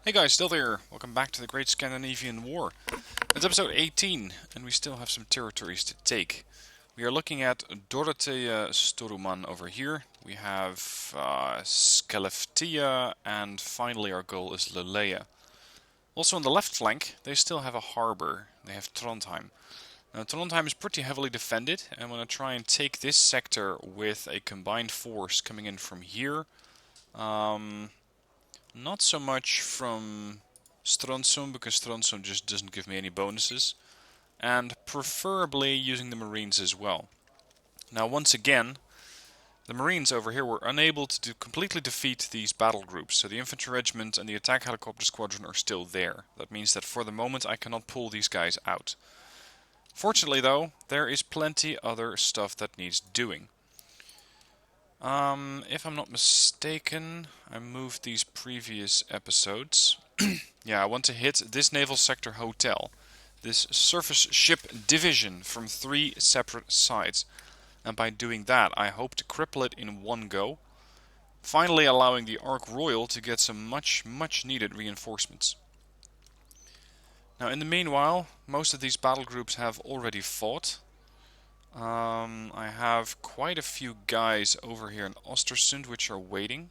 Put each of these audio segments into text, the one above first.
Hey guys, still there. Welcome back to the Great Scandinavian War. It's episode 18, and we still have some territories to take. We are looking at Dorothea Storuman over here. We have Skellefteå, and finally our goal is Luleå. Also on the left flank, they still have a harbor. They have Trondheim. Now Trondheim is pretty heavily defended, and I'm going to try and take this sector with a combined force coming in from here. Not so much from Stronsum, because Stronsum just doesn't give me any bonuses. And preferably using the Marines as well. Now once again, the Marines over here were unable to completely defeat these battle groups. So the Infantry Regiment and the Attack Helicopter Squadron are still there. That means that for the moment I cannot pull these guys out. Fortunately though, there is plenty other stuff that needs doing. If I'm not mistaken, I moved these previous episodes. Yeah, I want to hit this naval sector hotel, this surface ship division from 3 separate sides. And by doing that, I hope to cripple it in one go, finally allowing the Ark Royal to get some much needed reinforcements. Now in the meanwhile, most of these battle groups have already fought. I have quite a few guys over here in Ostersund which are waiting.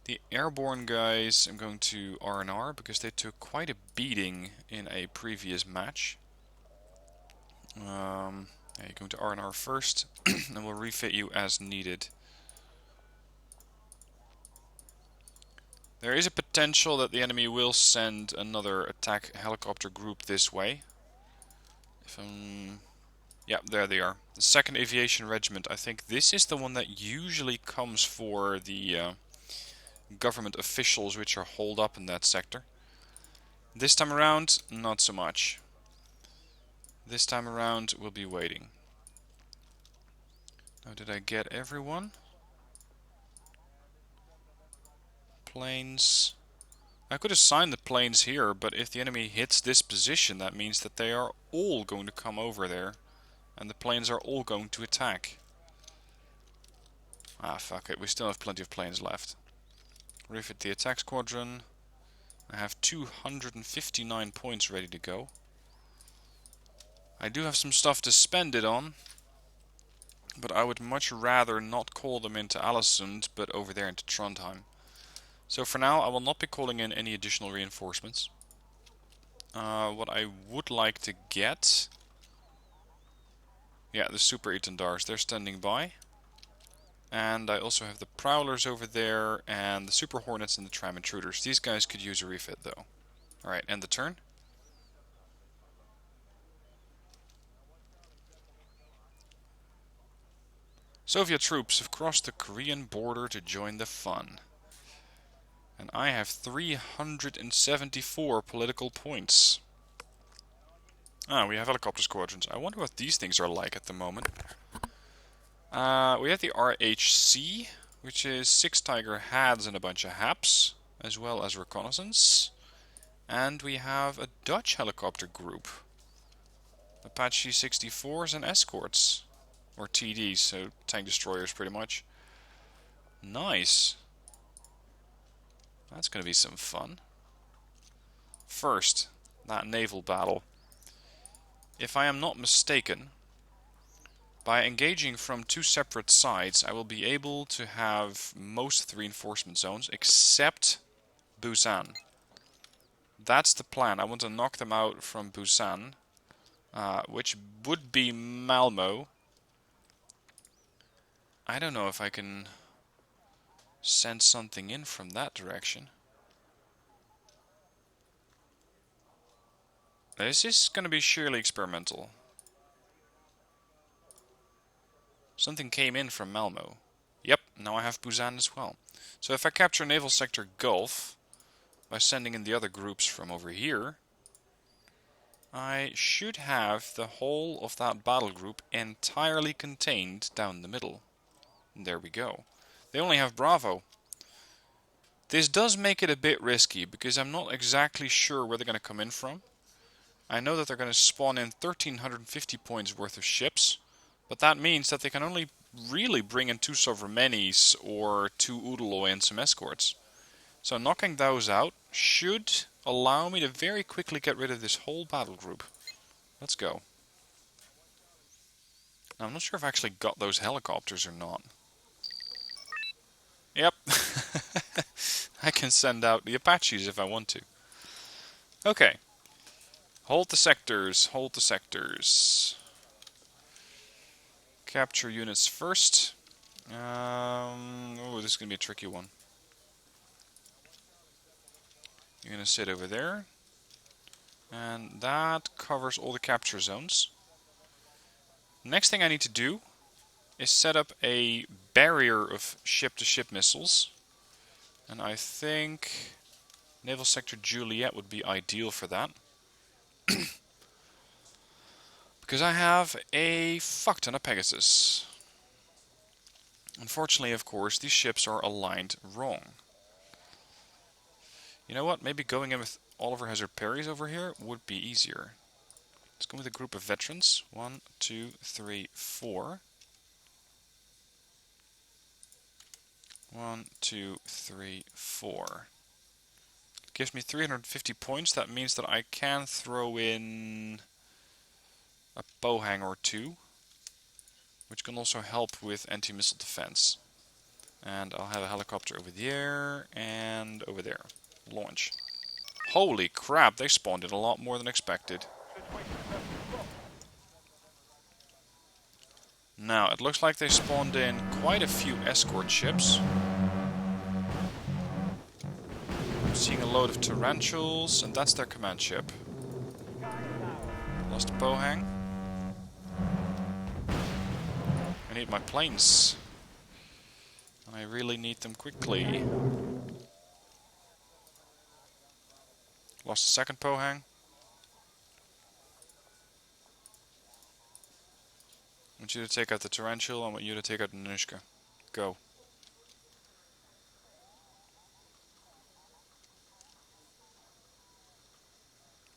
The airborne guys I'm going to R&R because they took quite a beating in a previous match. Yeah, you're going to R&R first, and we'll refit you as needed. There is a potential that the enemy will send another attack helicopter group this way. Yeah, there they are. The 2nd Aviation Regiment. I think this is the one that usually comes for the government officials which are holed up in that sector. This time around, not so much. This time around, we'll be waiting. Now, did I get everyone? Planes. I could assign the planes here, but if the enemy hits this position, that means that they are all going to come over there. And the planes are all going to attack. Ah, fuck it. We still have plenty of planes left. Refit the attack squadron. I have 259 points ready to go. I do have some stuff to spend it on. But I would much rather not call them into Alesund, but over there into Trondheim. So for now, I will not be calling in any additional reinforcements. What I would like to get... Yeah, the Super Itendars, they're standing by. And I also have the Prowlers over there, and the Super Hornets and the Tram Intruders. These guys could use a refit though. Alright, end the turn. Soviet troops have crossed the Korean border to join the fun. And I have 374 political points. Ah, we have helicopter squadrons. I wonder what these things are like at the moment. We have the RHC, which is 6 Tiger Hads and a bunch of HAPs, as well as reconnaissance. And we have a Dutch helicopter group. Apache 64s and escorts. Or TDs, so tank destroyers pretty much. Nice. That's going to be some fun. First, that naval battle. If I am not mistaken, by engaging from 2 separate sides, I will be able to have most of the reinforcement zones, except Busan. That's the plan. I want to knock them out from Busan, which would be Malmo. I don't know if I can send something in from that direction. This is going to be sheerly experimental. Something came in from Malmo. Yep, now I have Busan as well. So if I capture Naval Sector Gulf by sending in the other groups from over here, I should have the whole of that battle group entirely contained down the middle. And there we go. They only have Bravo. This does make it a bit risky, because I'm not exactly sure where they're going to come in from. I know that they're going to spawn in 1350 points worth of ships, but that means that they can only really bring in 2 Sovramenis or 2 Udaloi and some escorts. So knocking those out should allow me to very quickly get rid of this whole battle group. Let's go. Now, I'm not sure if I actually got those helicopters or not. Yep. I can send out the Apaches if I want to. Okay. Hold the sectors. Hold the sectors. Capture units first. Oh, this is going to be a tricky one. You're going to sit over there. And that covers all the capture zones. Next thing I need to do is set up a barrier of ship-to-ship missiles. And I think Naval Sector Juliet would be ideal for that. Because I have a fuck ton of Pegasus. Unfortunately, of course, these ships are aligned wrong. You know what? Maybe going in with Oliver Hazard Perry's over here would be easier. Let's go with a group of veterans. 1, 2, 3, 4. 1, 2, 3, 4. Gives me 350 points. That means that I can throw in a Pohang or two, which can also help with anti-missile defense. And I'll have a helicopter over there and over there. Launch. Holy crap, they spawned in a lot more than expected. Now, it looks like they spawned in quite a few escort ships. I'm seeing a load of tarantulas, and that's their command ship. Lost a Pohang. I need my planes. I really need them quickly. Lost a second Pohang. I want you to take out the Tarantula, I want you to take out the Nushka. Go.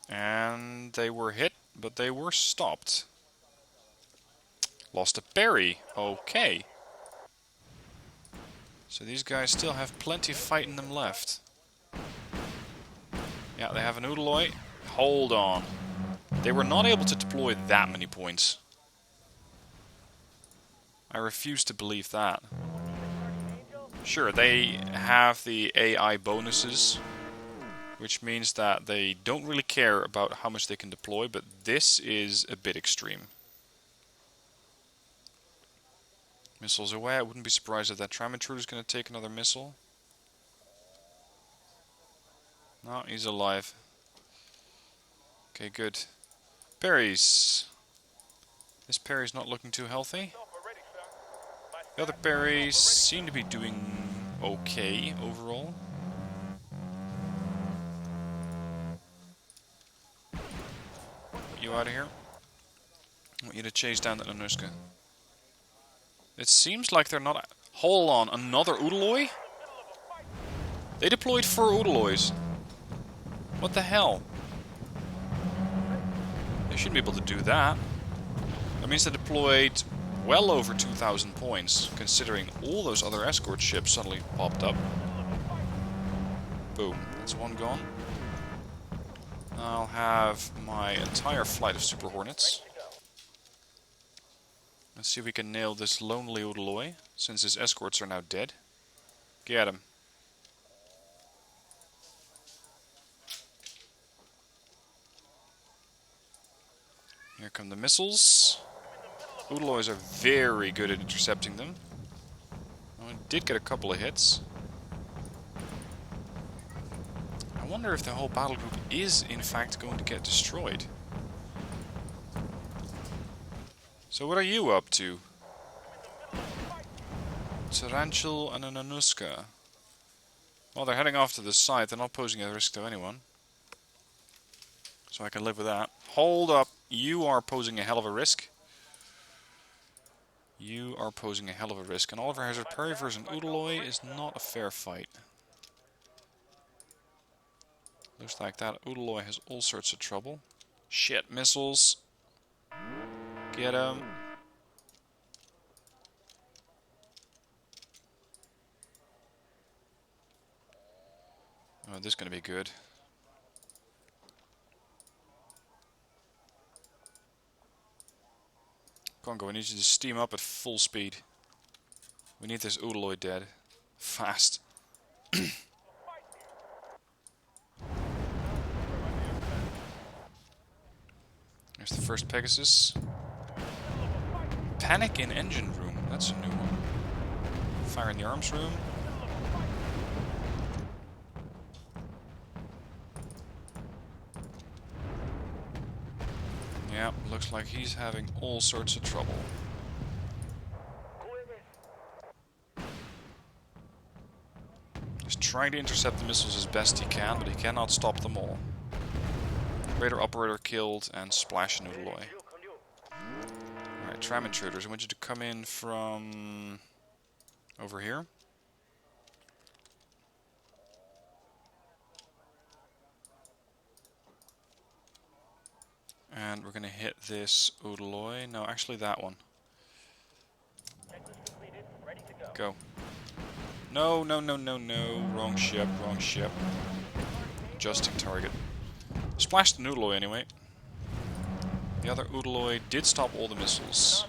And they were hit, but they were stopped. Lost a Berry. Okay. So these guys still have plenty of fight in them left. Yeah, they have an Udaloy. Hold on. They were not able to deploy that many points. I refuse to believe that. Sure, they have the AI bonuses, which means that they don't really care about how much they can deploy, but this is a bit extreme. Missiles away. I wouldn't be surprised if that tram intruder is going to take another missile. No, he's alive. Okay, good. Berries. This Perry's not looking too healthy. The other berries seem to be doing okay overall. Get you out of here. I want you to chase down that Anushka. It seems like they're not... Hold on, another Udaloy? They deployed 4 Udaloys. What the hell? They shouldn't be able to do that. That means they deployed well over 2,000 points, considering all those other escort ships suddenly popped up. Boom, that's one gone. I'll have my entire flight of Super Hornets. Let's see if we can nail this lonely Udaloy, since his escorts are now dead. Get him. Here come the missiles. Udaloys are very good at intercepting them. I did get a couple of hits. I wonder if the whole battle group is in fact going to get destroyed. So what are you up to? Tarantul and an Anuska. Well, they're heading off to the side. They're not posing a risk to anyone. So I can live with that. Hold up. You are posing a hell of a risk. You are posing a hell of a risk. And Oliver Hazard Perry versus Udaloy is not a fair fight. Looks like that Udaloy has all sorts of trouble. Shit, missiles. Get him. Oh, this is going to be good. Congo, we need you to steam up at full speed. We need this Udaloy dead. Fast. There's the first Pegasus. Panic in engine room. That's a new one. Fire in the arms room. Yeah, looks like he's having all sorts of trouble. He's trying to intercept the missiles as best he can, but he cannot stop them all. Radar operator killed and splash Noodleoy. Alright, tram intruders. I want you to come in from over here. And we're going to hit this Udaloy. No, actually that one. Go. No, no, no, no, no. Wrong ship, wrong ship. Adjusting target. Splashed the Udaloy anyway. The other Udaloy did stop all the missiles.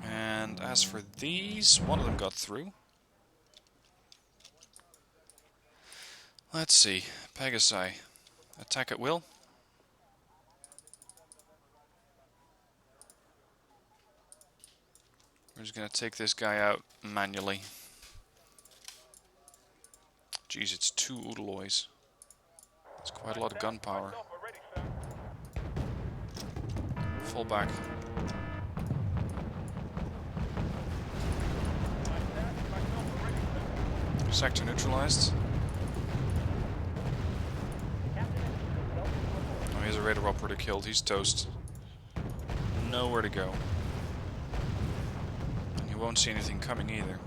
And as for these, one of them got through. Let's see. Pegasi. Attack at will. We're just going to take this guy out manually. Jeez, it's 2 Udaloys. That's quite a lot of gunpowder. Fall back. Sector neutralized. Oh, here's a radar operator killed. He's toast. Nowhere to go. And he won't see anything coming either.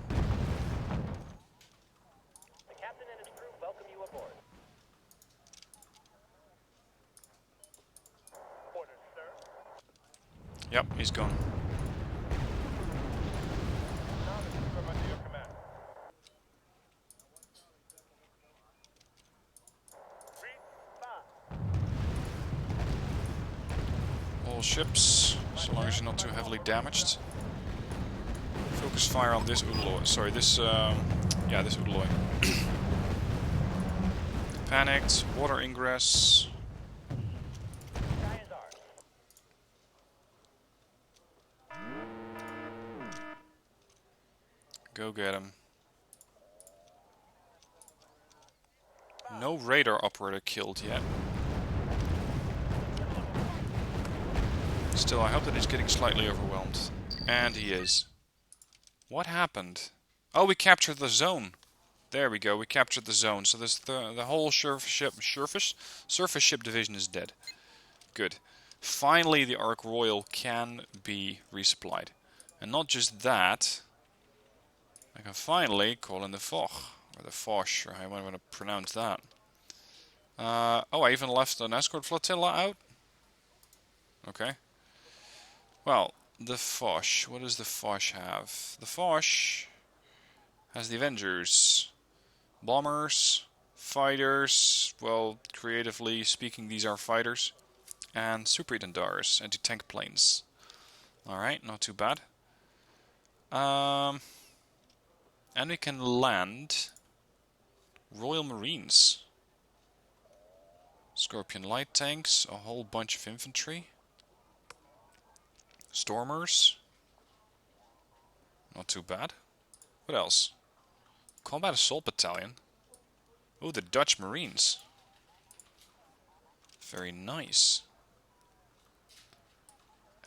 The captain and his crew welcome you aboard. Orders, sir. Yep, he's gone. All ships, so long as you're not too heavily damaged. Focus fire on this Udaloy. Sorry, this this Udaloy. Panicked. Water ingress. Sky is ours. Go get him. No radar operator killed yet. Still, I hope that he's getting slightly overwhelmed. And he is. What happened? Oh, we captured the zone. There we go, we captured the zone. So this the whole surface ship division is dead. Good. Finally, the Ark Royal can be resupplied. And not just that, I can finally call in the Foch, or the Foch, or how I want to pronounce that. Oh, I even left an escort flotilla out? Okay. Well, the Foch. What does the Foch have? The Foch has the Avengers. Bombers, fighters, well, creatively speaking, these are fighters. And Super Itandars, anti-tank planes. Alright, not too bad. And we can land Royal Marines. Scorpion light tanks, a whole bunch of infantry. Stormers. Not too bad. What else? Combat Assault Battalion. Oh, the Dutch Marines. Very nice.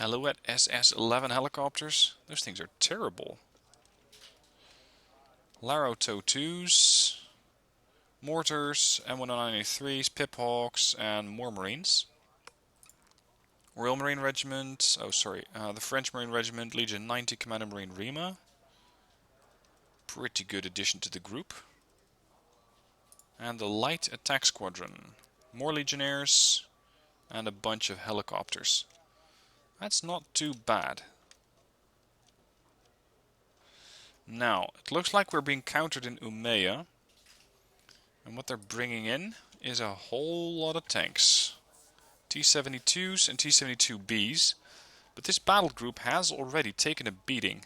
Alouette SS-11 helicopters. Those things are terrible. Laro TOW-2s. Mortars, M1993s, Piphawks, and more Marines. Royal Marine Regiment, the French Marine Regiment, Legion 90, Commander Marine Rima. Pretty good addition to the group. And the Light Attack Squadron. More Legionnaires, and a bunch of helicopters. That's not too bad. Now, it looks like we're being countered in Umeå. And what they're bringing in is a whole lot of tanks. T-72s and T-72Bs. But this battle group has already taken a beating.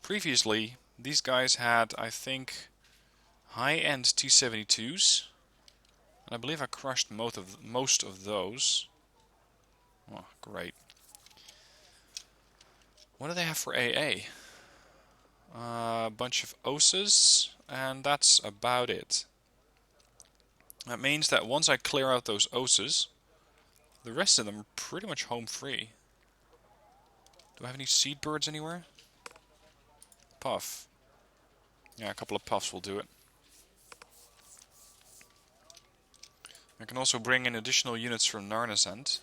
Previously, these guys had, I think, high-end T-72s. And I believe I crushed most of those. Oh, great. What do they have for AA? A bunch of OSAs, and that's about it. That means that once I clear out those OSAs, the rest of them are pretty much home free. Do I have any seed birds anywhere? Puff. Yeah, a couple of puffs will do it. I can also bring in additional units from Narnesand.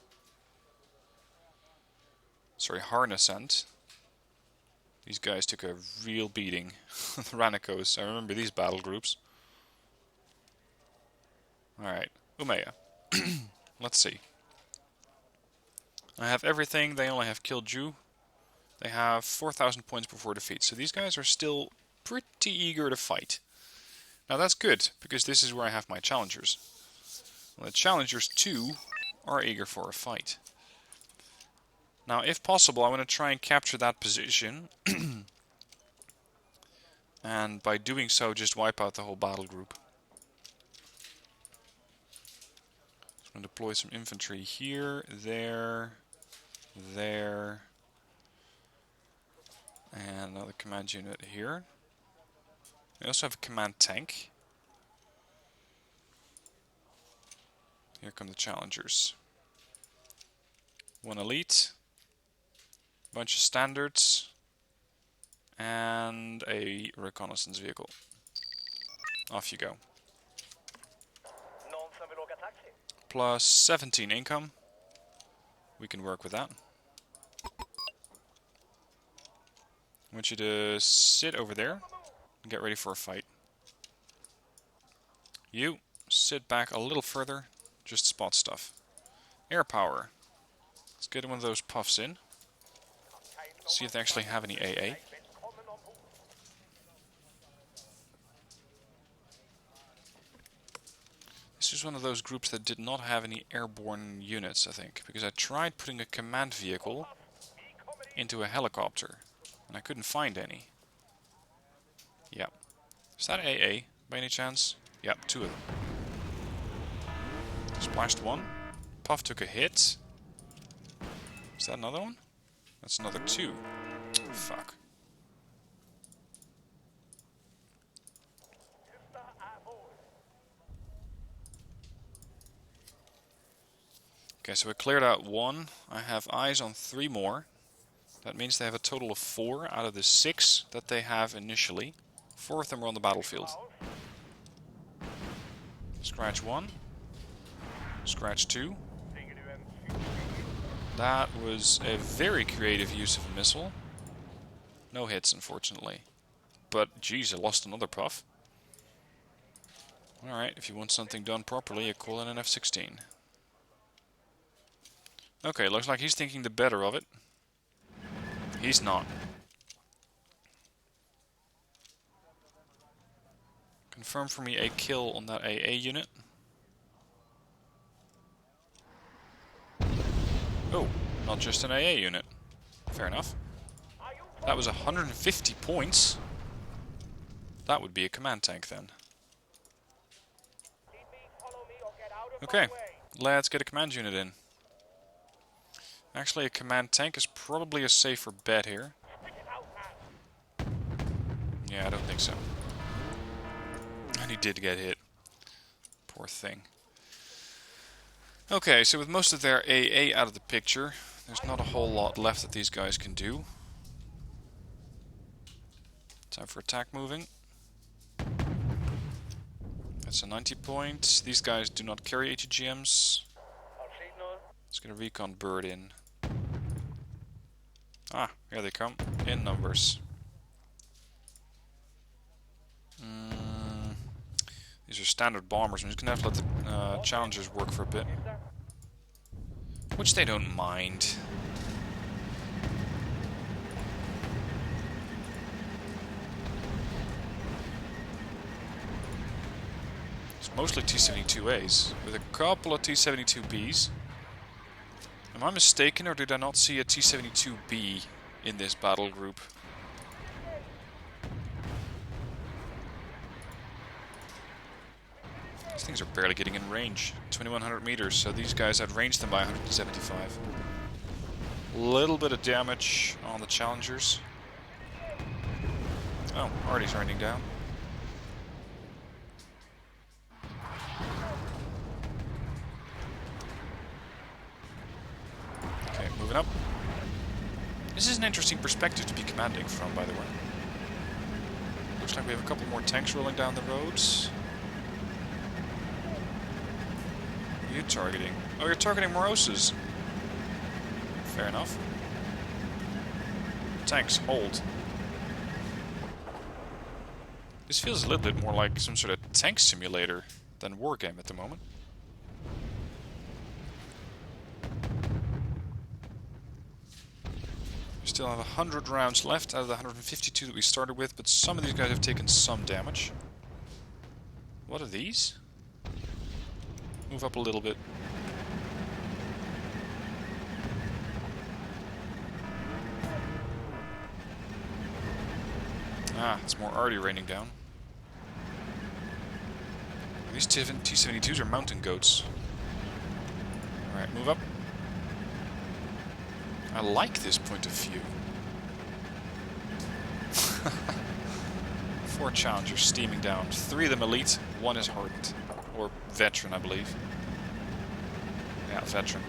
Sorry, Harnessand. These guys took a real beating. The Ranikos, I remember these battle groups. Alright, Umeya. Let's see. I have everything, they only have killed Ju. They have 4,000 points before defeat, so these guys are still pretty eager to fight. Now that's good, because this is where I have my challengers. Well, the challengers too are eager for a fight. Now, if possible, I want to try and capture that position. And by doing so, just wipe out the whole battle group. So I'm going to deploy some infantry here, there, and another command unit here. We also have a command tank. Here come the challengers. One elite, bunch of standards, and a reconnaissance vehicle. Off you go. Någon som vill åka taxi? Plus 17 income. We can work with that. I want you to sit over there and get ready for a fight. You, sit back a little further, just spot stuff. Air power. Let's get one of those puffs in. See if they actually have any AA. Välkommen ombord. This is one of those groups that did not have any airborne units, I think, because I tried putting a command vehicle into a helicopter, and I couldn't find any. Yep. Is that AA, by any chance? Yep, 2 of them. Splashed 1. Puff took a hit. Is that another one? That's another 2. Fuck. Okay, so we cleared out 1. I have eyes on 3 more. That means they have a total of 4 out of the 6 that they have initially. 4 of them are on the battlefield. Scratch 1. Scratch 2. That was a very creative use of a missile. No hits, unfortunately. But, geez, I lost another puff. Alright, if you want something done properly, you call in an F-16. Okay, looks like he's thinking the better of it. He's not. Confirm for me a kill on that AA unit. Oh, not just an AA unit. Fair enough. That was 150 points. That would be a command tank then. Okay, let's get a command unit in. Actually, a command tank is probably a safer bet here. Yeah, I don't think so. And he did get hit. Poor thing. Okay, so with most of their AA out of the picture, there's not a whole lot left that these guys can do. Time for attack moving. That's a 90 point. These guys do not carry ATGMs. Let's get a recon bird in. Ah, here they come. In numbers. These are standard bombers. I'm just going to have to let the challengers work for a bit. Which they don't mind. It's mostly T-72As, with a couple of T-72Bs. Am I mistaken, or did I not see a T-72B in this battle group? These things are barely getting in range. 2100 meters, so these guys outranged them by 175. Little bit of damage on the challengers. Oh, already turning down. Okay, moving up. This is an interesting perspective to be commanding from, by the way. Looks like we have a couple more tanks rolling down the roads. What are you targeting? Oh, you're targeting Moroses. Fair enough. Tanks, hold. This feels a little bit more like some sort of tank simulator than Wargame at the moment. We still have 100 rounds left out of the 152 that we started with, but some of these guys have taken some damage. What are these? Move up a little bit. Ah, it's more already raining down. These T-72s are mountain goats. Alright, move up. I like this point of view. 4 challengers steaming down. 3 of them elite, 1 is hardened. Or veteran, I believe. Yeah, veteran.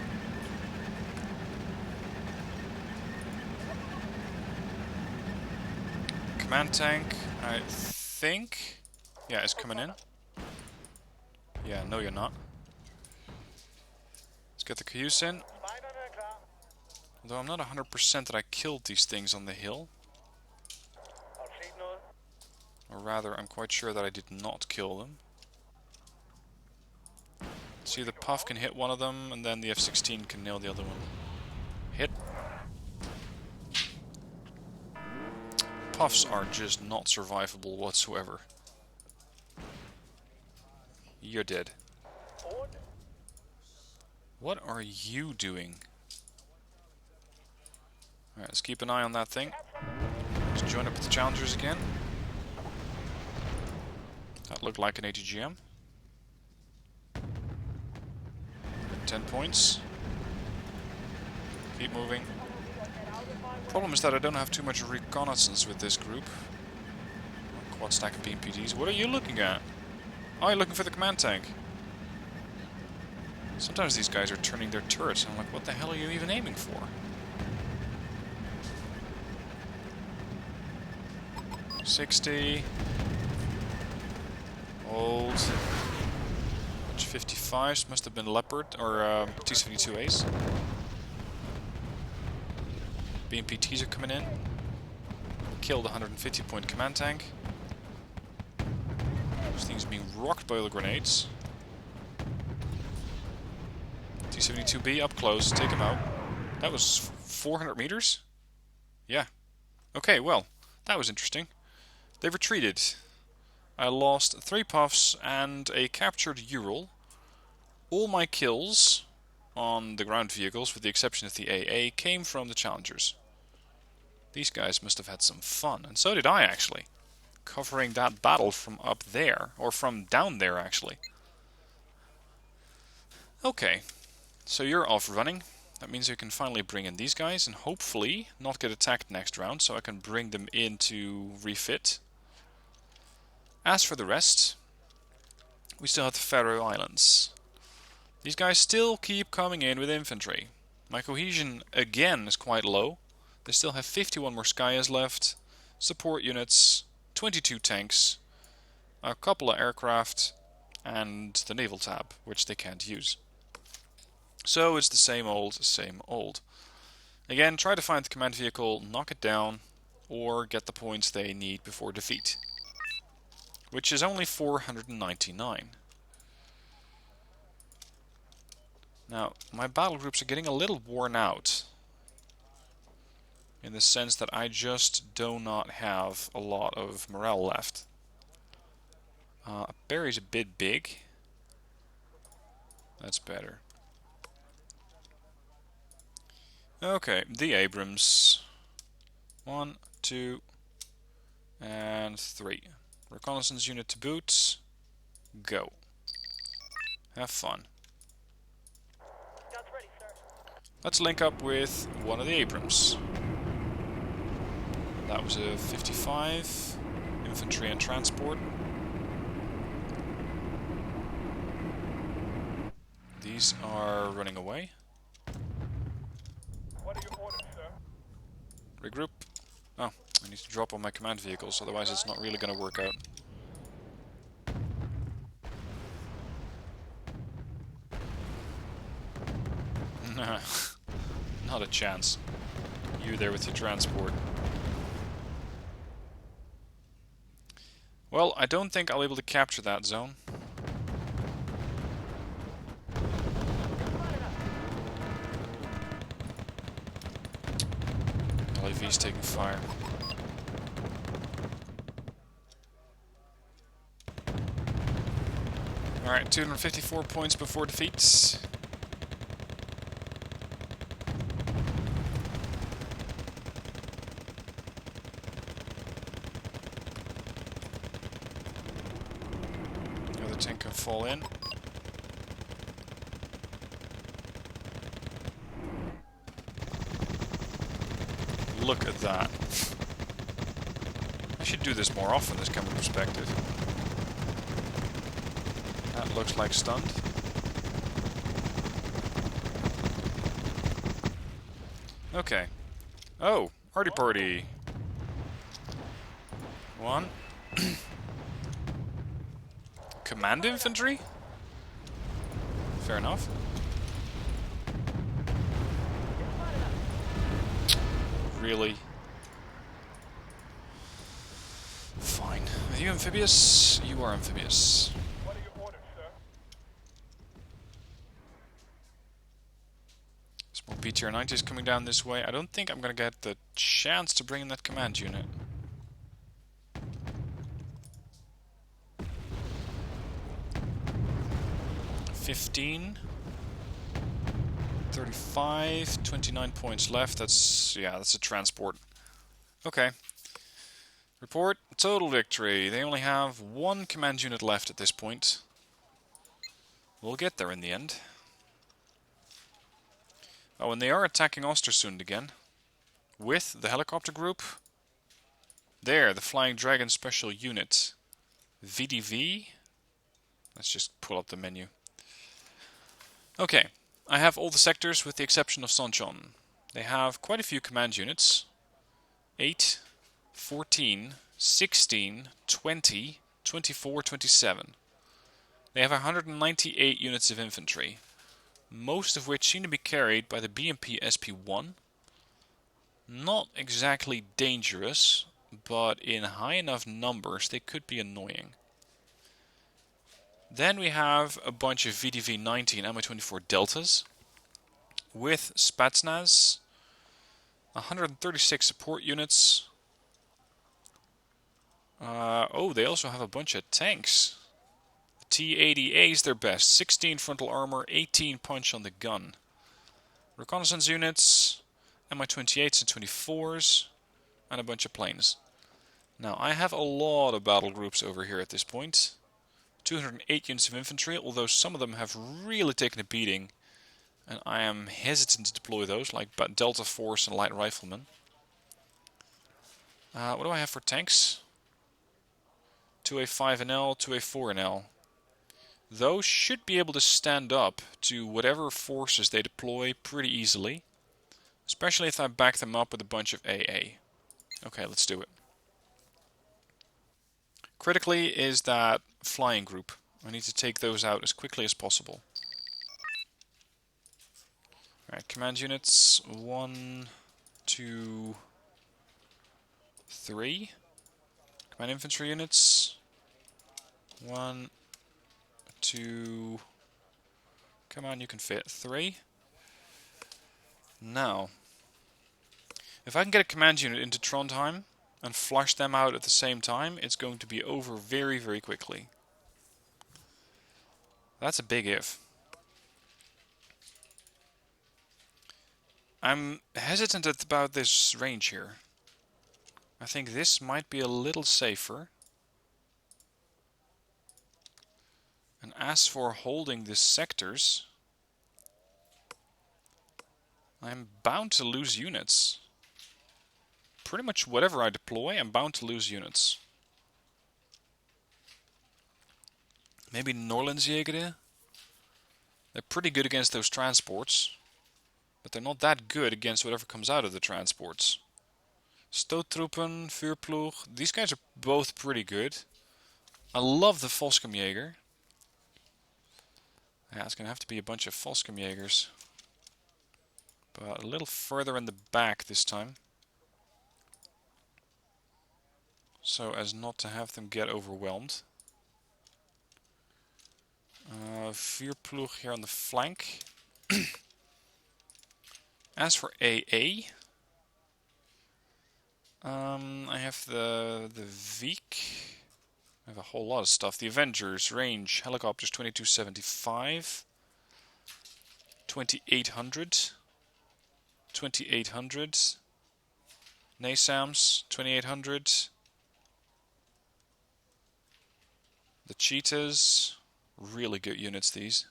Command tank, I think... Yeah, is coming in. Yeah, no you're not. Let's get the Cayuse in. Although I'm not 100% that I killed these things on the hill. Or rather, I'm quite sure that I did not kill them. See, the Puff can hit one of them, and then the F-16 can nail the other one. Hit. Puffs are just not survivable whatsoever. You're dead. What are you doing? Alright, let's keep an eye on that thing. Let's join up with the challengers again. That looked like an ATGM. 10 points. Keep moving. Problem is that I don't have too much reconnaissance with this group. Quad stack of BMPDs. What are you looking at? Oh, you're looking for the command tank. Sometimes these guys are turning their turrets, and I'm like, what the hell are you even aiming for? $60. Old. Bunch of 55s. Must have been Leopard or T-72As. BMPTs are coming in. Killed a 150 point command tank. This thing's being rocked by the grenades. T-72B up close, take him out. That was 400 meters? Yeah. Okay, well, that was interesting. They retreated. I lost 3 Puffs and a captured Ural. All my kills on the ground vehicles, with the exception of the AA, came from the challengers. These guys must have had some fun, and so did I actually. Covering that battle from up there, or from down there actually. Okay, so you're off running. That means we can finally bring in these guys and hopefully not get attacked next round, so I can bring them in to refit. As for the rest, we still have the Faroe Islands. These guys still keep coming in with infantry. My cohesion again is quite low. They still have 51 more Skyas left, support units, 22 tanks, a couple of aircraft, and the naval tab, which they can't use. So it's the same old, same old. Again, try to find the command vehicle, knock it down, or get the points they need before defeat. Which is only 499. Now, my battle groups are getting a little worn out. In the sense that I just do not have a lot of morale left. Barry's a bit big. That's better. Okay, the Abrams. 1, 2, and 3. Reconnaissance unit to boot. Go. Have fun. Guns ready, sir. Let's link up with one of the Abrams. That was a 55. Infantry and transport. These are running away. What are your orders, sir? Regroup. Oh, I need to drop on my command vehicles, otherwise it's not really going to work out. Not a chance. You there with your transport. Well, I don't think I'll be able to capture that zone. LAV's taking fire. Alright, 254 points before defeats. The other tank can fall in. Look at that. I should do this more often, this camera perspective. That looks like stunned. Okay. Oh, party party. 1. Command infantry? Fair enough. Really? Fine. Are you amphibious? You are amphibious. What are your orders, sir? Small BTR 90 is coming down this way. I don't think I'm gonna get the chance to bring in that command unit. $15, 35, 29 points left. That's a transport. Okay. Report total victory. They only have one command unit left at this point. We'll get there in the end. Oh, and they are attacking Ostersund again. With the helicopter group. There, the Flying Dragon Special Unit. VDV. Let's just pull up the menu. Okay, I have all the sectors with the exception of Sonchon. They have quite a few command units. 8, 14, 16, 20, 24, 27. They have 198 units of infantry, most of which seem to be carried by the BMP SP-1. Not exactly dangerous, but in high enough numbers they could be annoying. Then we have a bunch of VDV-90 and Mi-24 Deltas, with Spetsnaz, 136 support units. Oh, they also have a bunch of tanks. The T-80A is their best, 16 frontal armor, 18 punch on the gun. Reconnaissance units, Mi-28s and 24s, and a bunch of planes. Now, I have a lot of battle groups over here at this point. 208 units of infantry, although some of them have really taken a beating, and I am hesitant to deploy those, like Delta Force and Light Riflemen. What do I have for tanks? 2A5NL, 2A4NL. Those should be able to stand up to whatever forces they deploy pretty easily, especially if I back them up with a bunch of AA. Okay, let's do it. Critically is that flying group. I need to take those out as quickly as possible. Alright, command units. 1, 2, 3. Command infantry units. 1, 2. Come on, you can fit. 3. Now, if I can get a command unit into Trondheim and flush them out at the same time, it's going to be over very, very quickly. That's a big if. I'm hesitant about this range here. I think this might be a little safer. And as for holding the sectors, I'm bound to lose units. Pretty much whatever I deploy, I'm bound to lose units. Maybe Norlandsjägere? They're pretty good against those transports. But they're not that good against whatever comes out of the transports. Stoottruppen, Vuurploeg, these guys are both pretty good. I love the Volskamjäger. Yeah, it's going to have to be a bunch of Volskamjägers. But a little further in the back this time. So as not to have them get overwhelmed. Vuurploeg here on the flank. As for AA, I have the Viek. I have a whole lot of stuff. The Avengers, range, helicopters 2275, 2800, 2800, NASAMS 2800, the Cheetahs, really good units these.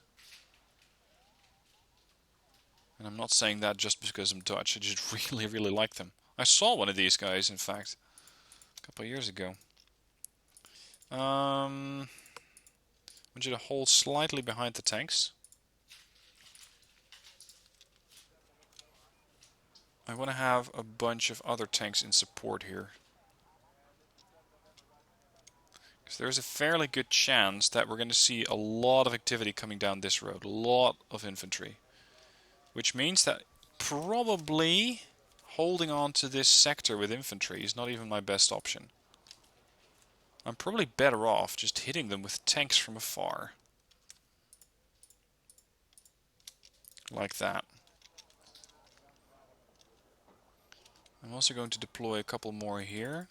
And I'm not saying that just because I'm Dutch, I just really like them. I saw one of these guys, in fact, a couple of years ago. I want you to hold slightly behind the tanks. I want to have a bunch of other tanks in support here. Because there's a fairly good chance that we're going to see a lot of activity coming down this road. A lot of infantry. Which means that probably holding on to this sector with infantry is not even my best option. I'm probably better off just hitting them with tanks from afar. Like that. I'm also going to deploy a couple more here.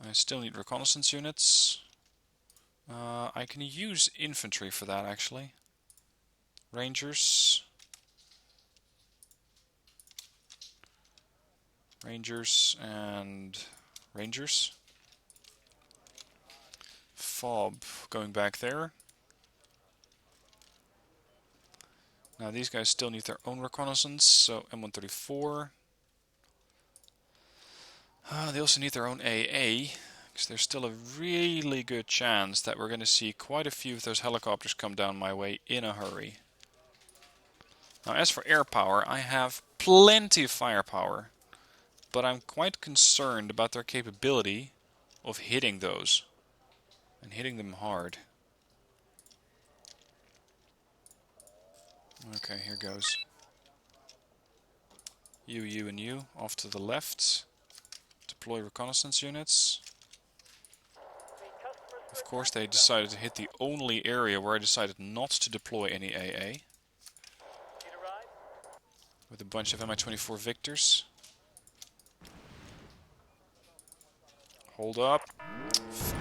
I still need reconnaissance units. I can use infantry for that actually. Rangers. Rangers and Rangers. Fob going back there. Now these guys still need their own reconnaissance, so M134. They also need their own AA, because there's still a really good chance that we're going to see quite a few of those helicopters come down my way in a hurry. Now as for air power, I have plenty of firepower, but I'm quite concerned about their capability of hitting those, and hitting them hard. Okay, here goes. You, and you, off to the left. Deploy reconnaissance units. Of course, they decided to hit the only area where I decided not to deploy any AA. With a bunch of Mi-24 Victors. Hold up. Fuck.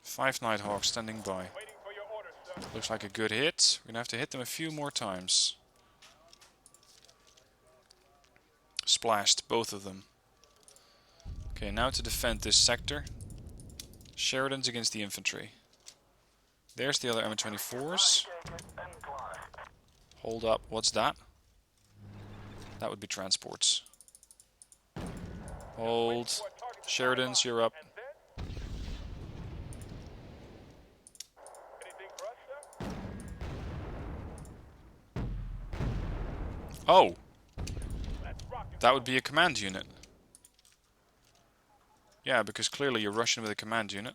Five Nighthawks standing by. Looks like a good hit. We're gonna have to hit them a few more times. Splashed, both of them. Okay, now to defend this sector. Sheridan's against the infantry. There's the other Mi-24s. Hold up, what's that? That would be transports. Hold. Sheridan's, you're up. Oh! That would be a command unit. Yeah, because clearly you're Russian with a command unit.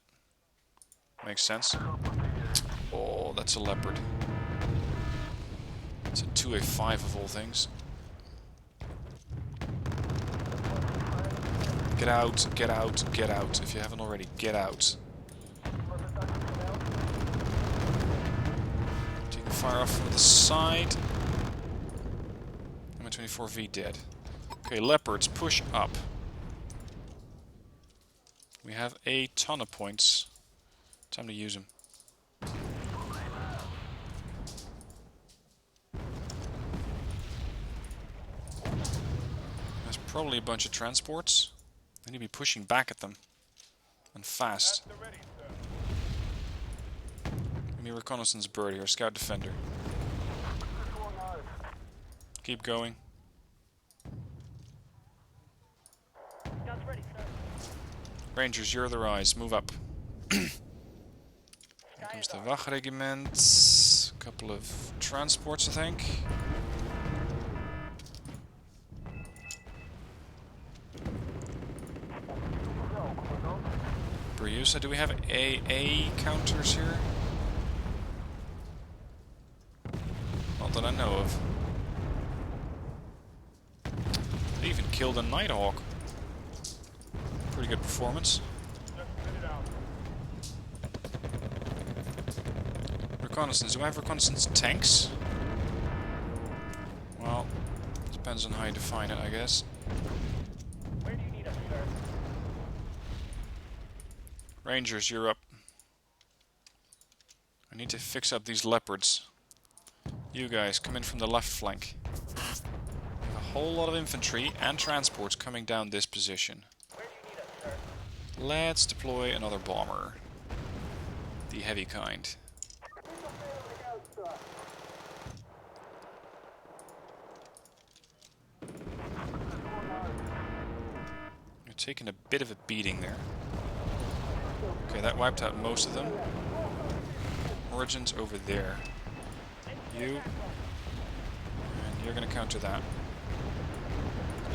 Makes sense. Oh, that's a Leopard. It's a 2A5 of all things. Get out, get out, get out. If you haven't already, get out. Taking fire off from the side. M24V dead. Okay, leopards, push up. We have a ton of points. Time to use them. There's probably a bunch of transports. I need to be pushing back at them. And fast. Give me a reconnaissance bird here, scout defender. Keep going. Guns ready, sir. Rangers, you're the rise. Move up. Here comes the Wachregiment. A couple of transports, I think. Briusa, do we have AA counters here? Not that I know of. They even killed a Nighthawk. Pretty good performance. Reconnaissance. Do I have reconnaissance tanks? Well, depends on how you define it, I guess. Where do you need us, sir? Rangers, you're up. I need to fix up these leopards. You guys, come in from the left flank. We have a whole lot of infantry and transports coming down this position. Where do you need us, sir? Let's deploy another bomber. The heavy kind. You're taking a bit of a beating there. Okay, that wiped out most of them. Origins over there. You. And you're gonna counter that.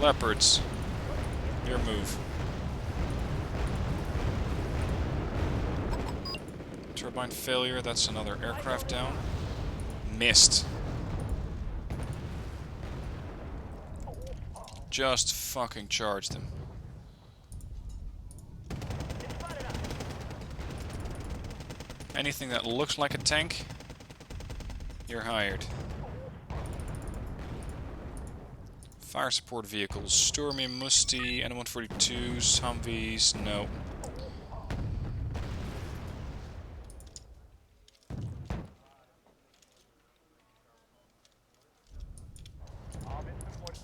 Leopards. Your move. Turbine failure, that's another aircraft down. Missed. Just fucking charged them. Anything that looks like a tank, you're hired. Fire support vehicles, Stormy, Musty, N142s, Humvees, no.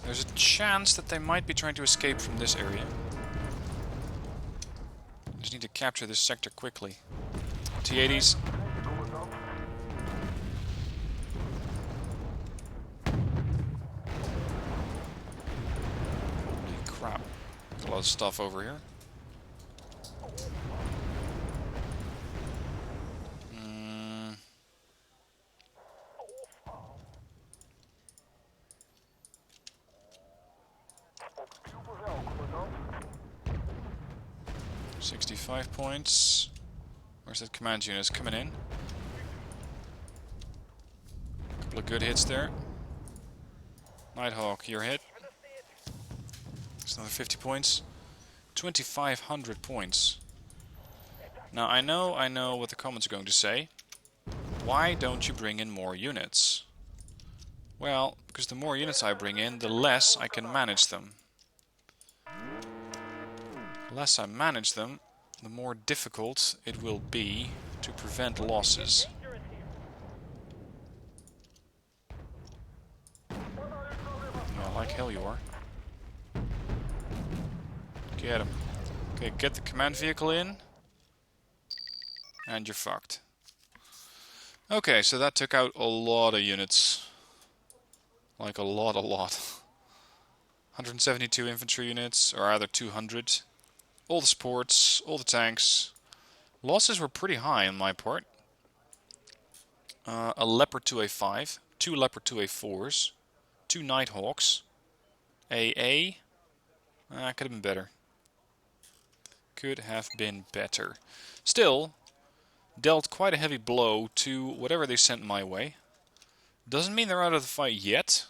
There's a chance that they might be trying to escape from this area. Just need to capture this sector quickly. T-80s. Holy crap. There's a lot of stuff over here. Hmm. $65 points. Where's that command unit? It's coming in. Couple of good hits there. Nighthawk, you're hit. It's another 50 points. 2,500 points. Now I know what the comments are going to say. Why don't you bring in more units? Well, because the more units I bring in, the less I can manage them. The less I manage them, the more difficult it will be to prevent losses. Yeah, like hell you are. Get him. Okay, get the command vehicle in. And you're fucked. Okay, so that took out a lot of units. Like a lot. 172 infantry units, or either 200. All the supports, all the tanks. Losses were pretty high on my part. A Leopard 2A5, 2 Leopard 2A4s, 2 Nighthawks, AA. Could have been better. Could have been better. Still, dealt quite a heavy blow to whatever they sent my way. Doesn't mean they're out of the fight yet,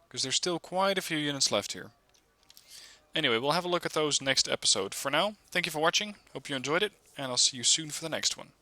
because there's still quite a few units left here. Anyway, we'll have a look at those next episode. For now, thank you for watching, hope you enjoyed it, and I'll see you soon for the next one.